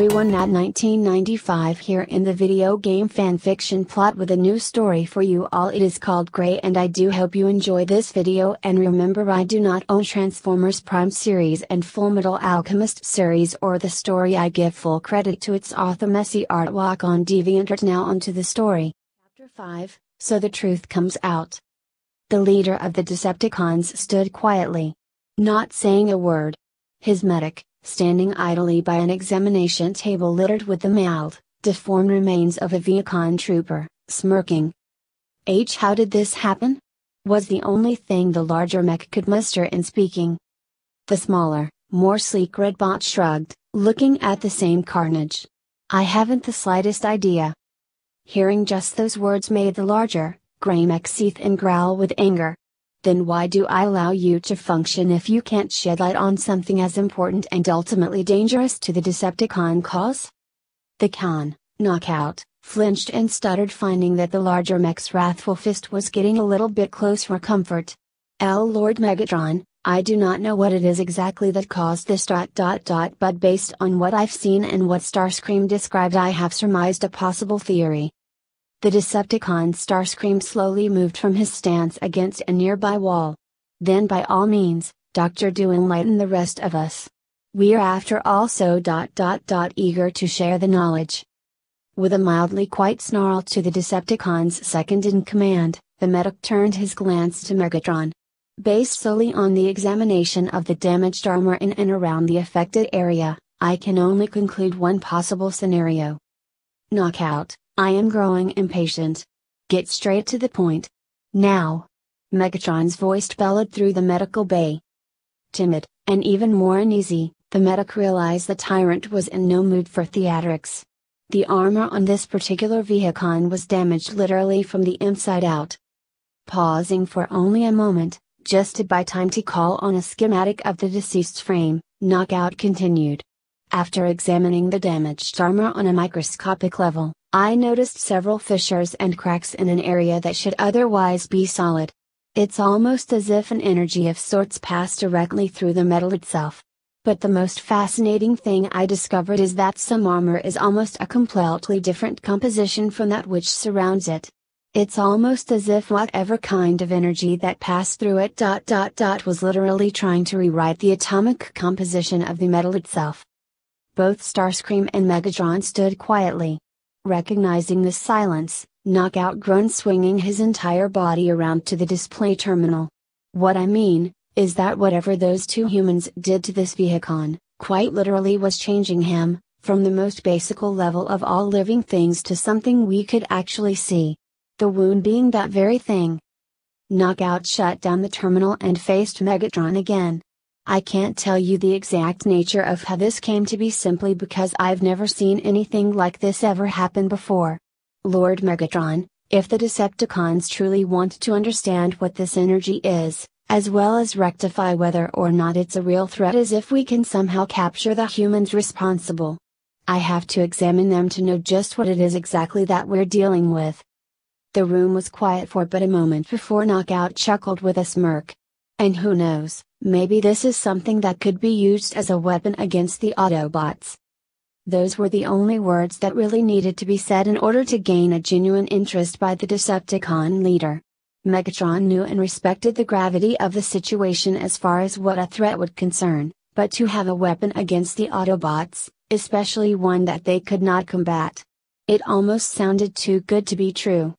everyone, at 1995 here in the video game fanfiction plot with a new story for you all. It is called Grey, and I do hope you enjoy this video, and remember, I do not own Transformers Prime series and Fullmetal Alchemist series or the story. I give full credit to its author MessyArtwok on DeviantArt. Now onto the story. Chapter 5, So the Truth Comes Out. The leader of the Decepticons stood quietly, not saying a word. His medic, standing idly by an examination table littered with the mauled, deformed remains of a Viacon trooper, smirking. How did this happen? Was the only thing the larger mech could muster in speaking. The smaller, more sleek red bot shrugged, looking at the same carnage. I haven't the slightest idea. Hearing just those words made the larger, gray mech seethe and growl with anger. Then why do I allow you to function if you can't shed light on something as important and ultimately dangerous to the Decepticon cause? The Khan, Knockout, flinched and stuttered, finding that the larger mech's wrathful fist was getting a little bit close for comfort. Lord Megatron, I do not know what it is exactly that caused this ... but based on what I've seen and what Starscream described, I have surmised a possible theory. The Decepticon Starscream slowly moved from his stance against a nearby wall. Then by all means, Dr. Do enlighten the rest of us. We're after all so ... eager to share the knowledge. With a mildly quiet snarl to the Decepticon's second in command, the medic turned his glance to Megatron. Based solely on the examination of the damaged armor in and around the affected area, I can only conclude one possible scenario. Knockout, I am growing impatient. Get straight to the point. Now. Megatron's voice bellowed through the medical bay. Timid, and even more uneasy, the medic realized the tyrant was in no mood for theatrics. The armor on this particular Viacon was damaged literally from the inside out. Pausing for only a moment, just to buy time to call on a schematic of the deceased's frame, Knockout continued. After examining the damaged armor on a microscopic level, I noticed several fissures and cracks in an area that should otherwise be solid. It's almost as if an energy of sorts passed directly through the metal itself. But the most fascinating thing I discovered is that some armor is almost a completely different composition from that which surrounds it. It's almost as if whatever kind of energy that passed through it ... was literally trying to rewrite the atomic composition of the metal itself. Both Starscream and Megatron stood quietly. Recognizing the silence, Knockout groaned, swinging his entire body around to the display terminal. What I mean, is that whatever those two humans did to this Viacon, quite literally was changing him, from the most basic level of all living things to something we could actually see. The wound being that very thing. Knockout shut down the terminal and faced Megatron again. I can't tell you the exact nature of how this came to be, simply because I've never seen anything like this ever happen before. Lord Megatron, if the Decepticons truly want to understand what this energy is, as well as rectify whether or not it's a real threat, as if we can somehow capture the humans responsible, I have to examine them to know just what it is exactly that we're dealing with. The room was quiet for but a moment before Knockout chuckled with a smirk. And who knows, maybe this is something that could be used as a weapon against the Autobots. Those were the only words that really needed to be said in order to gain a genuine interest by the Decepticon leader. Megatron knew and respected the gravity of the situation as far as what a threat would concern, but to have a weapon against the Autobots, especially one that they could not combat. It almost sounded too good to be true.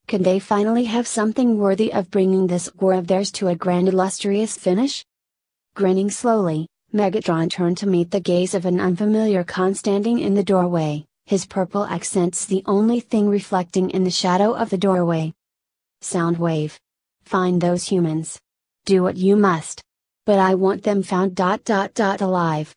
Could they finally have something worthy of bringing this war of theirs to a grand illustrious finish? Grinning slowly, Megatron turned to meet the gaze of an unfamiliar Con standing in the doorway, his purple accents the only thing reflecting in the shadow of the doorway. Soundwave. Find those humans. Do what you must. But I want them found ... alive.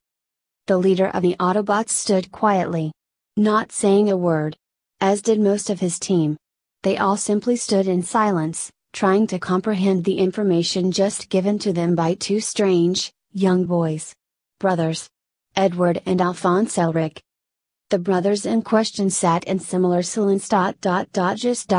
The leader of the Autobots stood quietly, not saying a word. As did most of his team. They all simply stood in silence, trying to comprehend the information just given to them by two strange, young boys. Brothers. Edward and Alphonse Elric. The brothers in question sat in similar silence ... just ...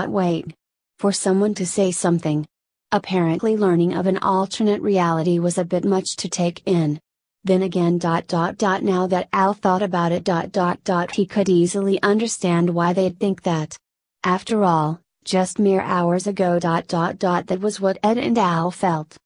waiting for someone to say something. Apparently learning of an alternate reality was a bit much to take in. Then again. Now that Al thought about it. He could easily understand why they'd think that. After all, just mere hours ago. That was what Ed and Al felt.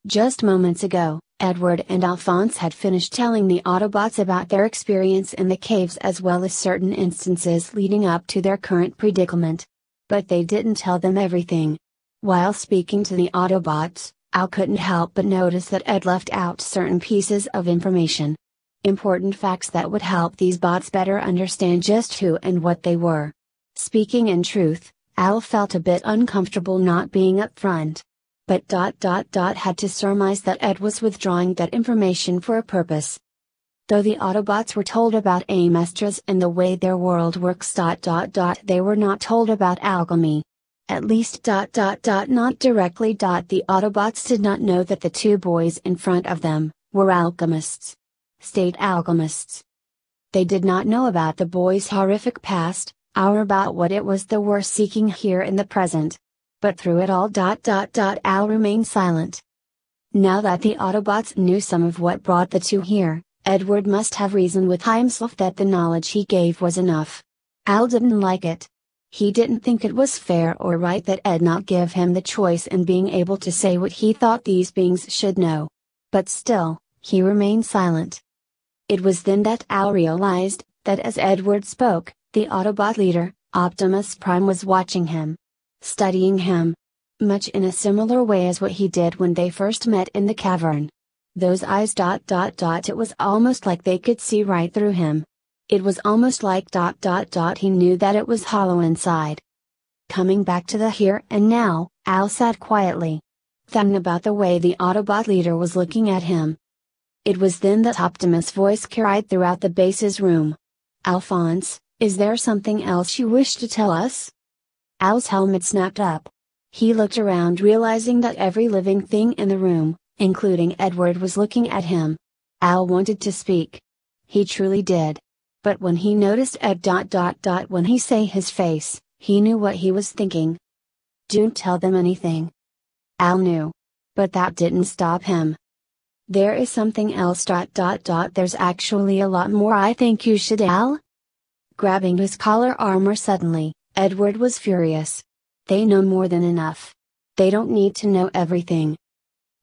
Just moments ago, Edward and Alphonse had finished telling the Autobots about their experience in the caves as well as certain instances leading up to their current predicament. But they didn't tell them everything. While speaking to the Autobots, Al couldn't help but notice that Ed left out certain pieces of information. Important facts that would help these bots better understand just who and what they were. Speaking in truth, Al felt a bit uncomfortable not being upfront. But had to surmise that Ed was withdrawing that information for a purpose. Though the Autobots were told about Amestras and the way their world works. They were not told about alchemy. At least not directly. The Autobots did not know that the two boys in front of them were alchemists. State alchemists. They did not know about the boys' horrific past, or about what it was they were seeking here in the present. But through it all. Al remained silent. Now that the Autobots knew some of what brought the two here, Edward must have reasoned with himself that the knowledge he gave was enough. Al didn't like it. He didn't think it was fair or right that Ed not give him the choice in being able to say what he thought these beings should know. But still, he remained silent. It was then that Al realized that as Edward spoke, the Autobot leader, Optimus Prime, was watching him. Studying him. Much in a similar way as what he did when they first met in the cavern. Those eyes. It was almost like they could see right through him. It was almost like. He knew that it was hollow inside. Coming back to the here and now, Al sat quietly, thinking about the way the Autobot leader was looking at him. It was then that Optimus' voice carried throughout the base's room. Alphonse, is there something else you wish to tell us? Al's helmet snapped up. He looked around, realizing that every living thing in the room, including Edward, was looking at him. Al wanted to speak. He truly did. But when he noticed Ed. When he saw his face, he knew what he was thinking. Don't tell them anything. Al knew. But that didn't stop him. There is something else. There's actually a lot more I think you should. Al? Grabbing his collar armor suddenly, Edward was furious. They know more than enough. They don't need to know everything.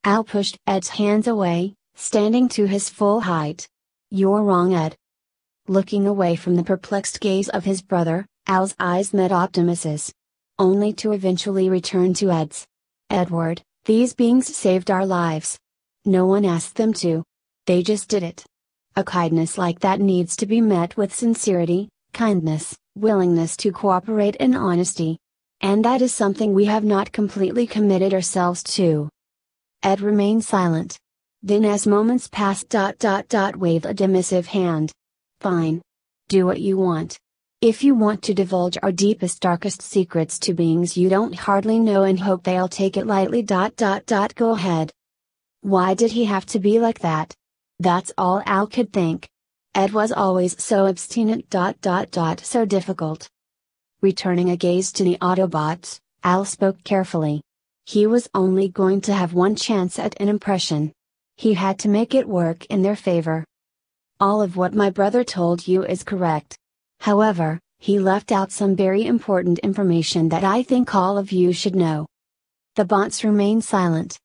Al pushed Ed's hands away, standing to his full height. You're wrong, Ed. Looking away from the perplexed gaze of his brother, Al's eyes met Optimus's. Only to eventually return to Ed's. Edward, these beings saved our lives. No one asked them to. They just did it. A kindness like that needs to be met with sincerity, kindness, willingness to cooperate, and honesty. And that is something we have not completely committed ourselves to. Ed remained silent. Then as moments passed. Waved a dismissive hand. Fine. Do what you want. If you want to divulge our deepest darkest secrets to beings you don't hardly know and hope they'll take it lightly. Go ahead. Why did he have to be like that? That's all Al could think. Ed was always so obstinate. So difficult. Returning a gaze to the Autobots, Al spoke carefully. He was only going to have one chance at an impression. He had to make it work in their favor. All of what my brother told you is correct. However, he left out some very important information that I think all of you should know. The bots remained silent.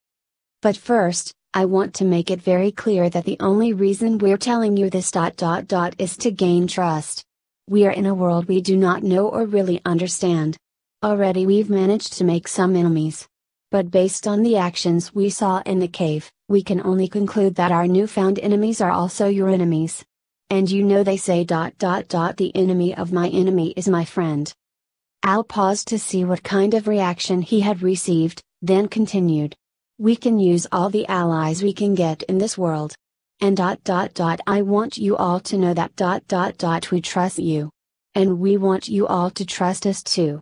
But first, I want to make it very clear that the only reason we're telling you this. Is to gain trust. We are in a world we do not know or really understand. Already we've managed to make some enemies. But based on the actions we saw in the cave, we can only conclude that our newfound enemies are also your enemies. And you know they say. The enemy of my enemy is my friend. Al paused to see what kind of reaction he had received, then continued. We can use all the allies we can get in this world. And I want you all to know that. We trust you. And we want you all to trust us too.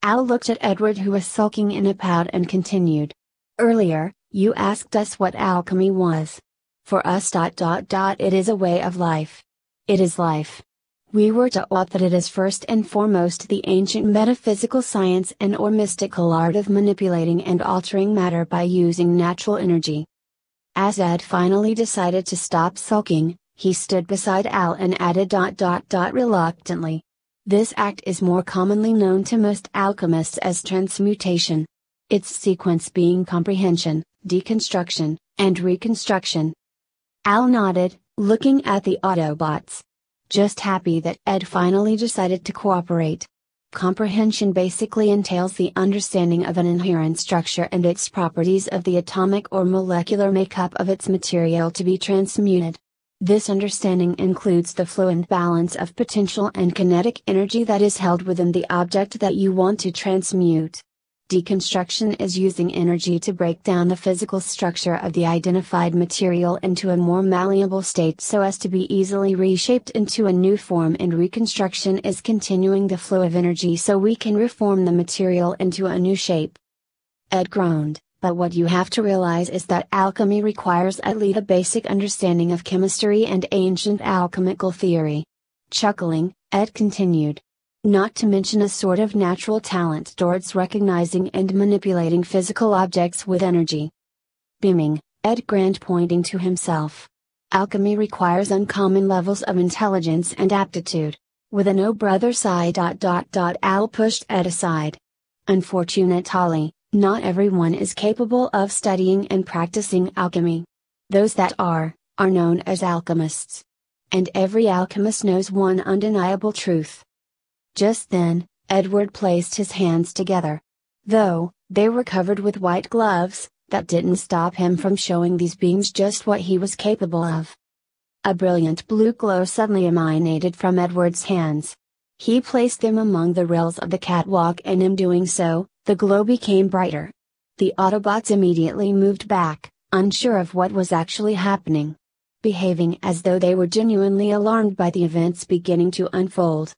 Al looked at Edward, who was sulking in a pout, and continued. Earlier, you asked us what alchemy was. For us. It is a way of life. It is life. We were taught that it is first and foremost the ancient metaphysical science and or mystical art of manipulating and altering matter by using natural energy. As Ed finally decided to stop sulking, he stood beside Al and added reluctantly. This act is more commonly known to most alchemists as transmutation. Its sequence being comprehension, deconstruction, and reconstruction. Al nodded, looking at the Autobots. Just happy that Ed finally decided to cooperate. Comprehension basically entails the understanding of an inherent structure and its properties of the atomic or molecular makeup of its material to be transmuted. This understanding includes the flow and balance of potential and kinetic energy that is held within the object that you want to transmute. Deconstruction is using energy to break down the physical structure of the identified material into a more malleable state so as to be easily reshaped into a new form, and reconstruction is continuing the flow of energy so we can reform the material into a new shape. Ed groaned, but what you have to realize is that alchemy requires at least a basic understanding of chemistry and ancient alchemical theory. Chuckling, Ed continued. Not to mention a sort of natural talent towards recognizing and manipulating physical objects with energy. Beaming, Ed grinned, pointing to himself. Alchemy requires uncommon levels of intelligence and aptitude. With an "oh brother" sigh. Al pushed Ed aside. Unfortunately, not everyone is capable of studying and practicing alchemy. Those that are known as alchemists. And every alchemist knows one undeniable truth. Just then, Edward placed his hands together. Though they were covered with white gloves, that didn't stop him from showing these beings just what he was capable of. A brilliant blue glow suddenly emanated from Edward's hands. He placed them among the rails of the catwalk, and in doing so, the glow became brighter. The Autobots immediately moved back, unsure of what was actually happening. Behaving as though they were genuinely alarmed by the events beginning to unfold.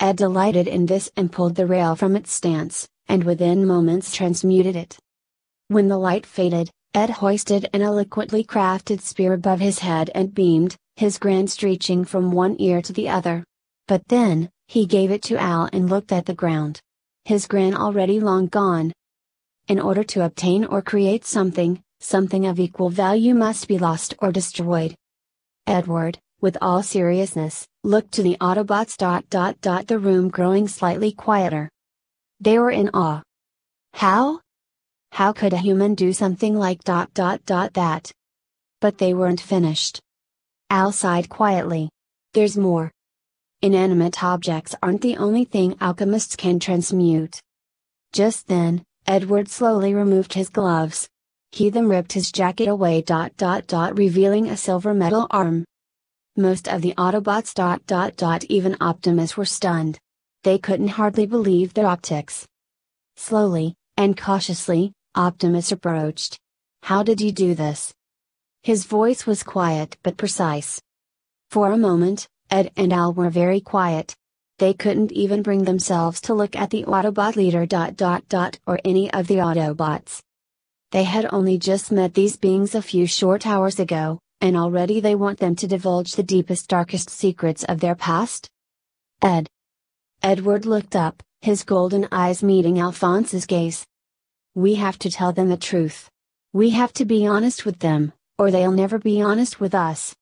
Ed delighted in this and pulled the rail from its stance, and within moments transmuted it. When the light faded, Ed hoisted an eloquently crafted spear above his head and beamed, his grin stretching from one ear to the other. But then, he gave it to Al and looked at the ground. His grin already long gone. In order to obtain or create something of equal value must be lost or destroyed. Edward, with all seriousness, looked to the Autobots. The room growing slightly quieter. They were in awe. How? How could a human do something like that? But they weren't finished. Al sighed quietly. There's more. Inanimate objects aren't the only thing alchemists can transmute. Just then, Edward slowly removed his gloves. He then ripped his jacket away. Revealing a silver metal arm. Most of the Autobots. Even Optimus were stunned. They couldn't hardly believe their optics. Slowly, and cautiously, Optimus approached. How did you do this? His voice was quiet but precise. For a moment, Ed and Al were very quiet. They couldn't even bring themselves to look at the Autobot leader. Or any of the Autobots. They had only just met these beings a few short hours ago, and already they want them to divulge the deepest, darkest secrets of their past? Ed. Edward looked up, his golden eyes meeting Alphonse's gaze. We have to tell them the truth. We have to be honest with them, or they'll never be honest with us.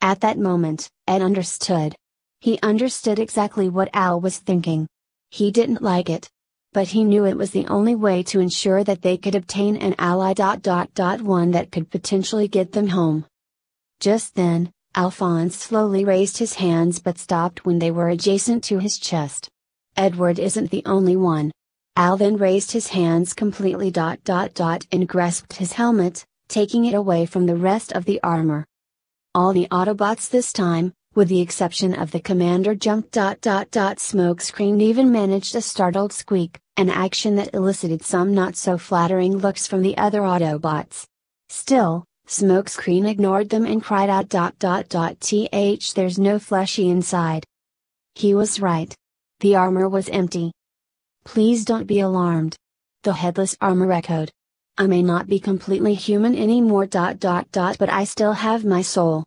At that moment, Ed understood. He understood exactly what Al was thinking. He didn't like it. But he knew it was the only way to ensure that they could obtain an ally. One that could potentially get them home. Just then, Alphonse slowly raised his hands but stopped when they were adjacent to his chest. Edward isn't the only one. Al then raised his hands completely. And grasped his helmet, taking it away from the rest of the armor. All the Autobots this time, with the exception of the commander, jumped. Smokescreen even managed a startled squeak, an action that elicited some not so flattering looks from the other Autobots. Still, Smokescreen ignored them and cried out. There's no fleshy inside. He was right. The armor was empty. Please don't be alarmed. The headless armor echoed. I may not be completely human anymore. But I still have my soul.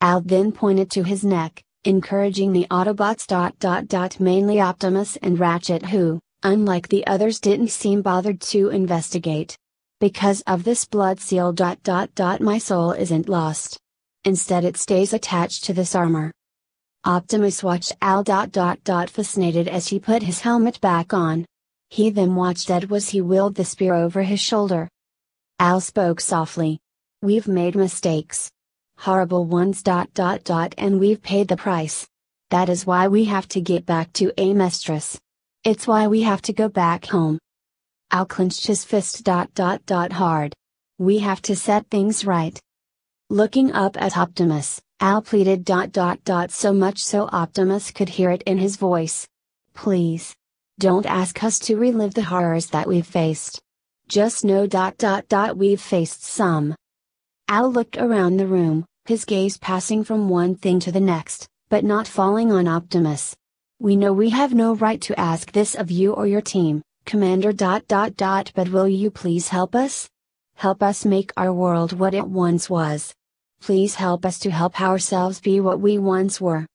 Al then pointed to his neck, encouraging the Autobots. Mainly Optimus and Ratchet, who, unlike the others, didn't seem bothered to investigate. Because of this blood seal. My soul isn't lost. Instead it stays attached to this armor. Optimus watched Al. Fascinated as he put his helmet back on. He then watched Ed as he wheeled the spear over his shoulder. Al spoke softly. We've made mistakes. Horrible ones. And we've paid the price. That is why we have to get back to Amestris. It's why we have to go back home. Al clenched his fist. Hard. We have to set things right. Looking up at Optimus, Al pleaded. So much so Optimus could hear it in his voice. Please. Don't ask us to relive the horrors that we've faced. Just know. We've faced some. Al looked around the room, his gaze passing from one thing to the next, but not falling on Optimus. We know we have no right to ask this of you or your team, Commander. But will you please help us? Help us make our world what it once was. Please help us to help ourselves be what we once were.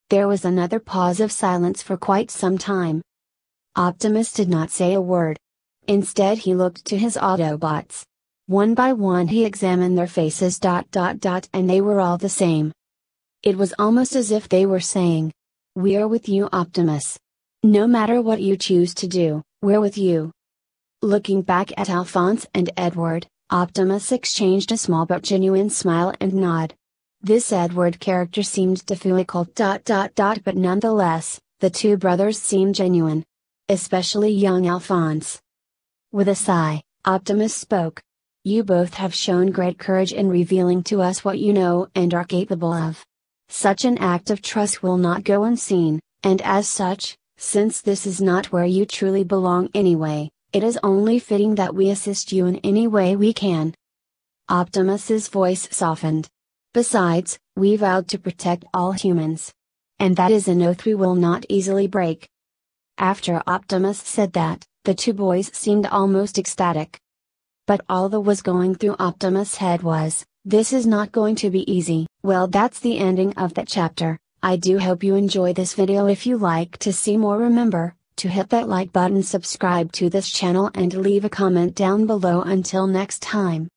There was another pause of silence for quite some time. Optimus did not say a word. Instead he looked to his Autobots. One by one he examined their faces. And they were all the same. It was almost as if they were saying, "We are with you, Optimus. No matter what you choose to do, we're with you." Looking back at Alphonse and Edward, Optimus exchanged a small but genuine smile and nod. This Edward character seemed difficult. But nonetheless, the two brothers seemed genuine. Especially young Alphonse. With a sigh, Optimus spoke. You both have shown great courage in revealing to us what you know and are capable of. Such an act of trust will not go unseen, and as such, since this is not where you truly belong anyway, it is only fitting that we assist you in any way we can. Optimus's voice softened. Besides, we vowed to protect all humans. And that is an oath we will not easily break. After Optimus said that, the two boys seemed almost ecstatic. But all that was going through Optimus' head was, this is not going to be easy. Well, that's the ending of that chapter. I do hope you enjoy this video. If you like to see more, remember to hit that like button, subscribe to this channel and leave a comment down below. Until next time.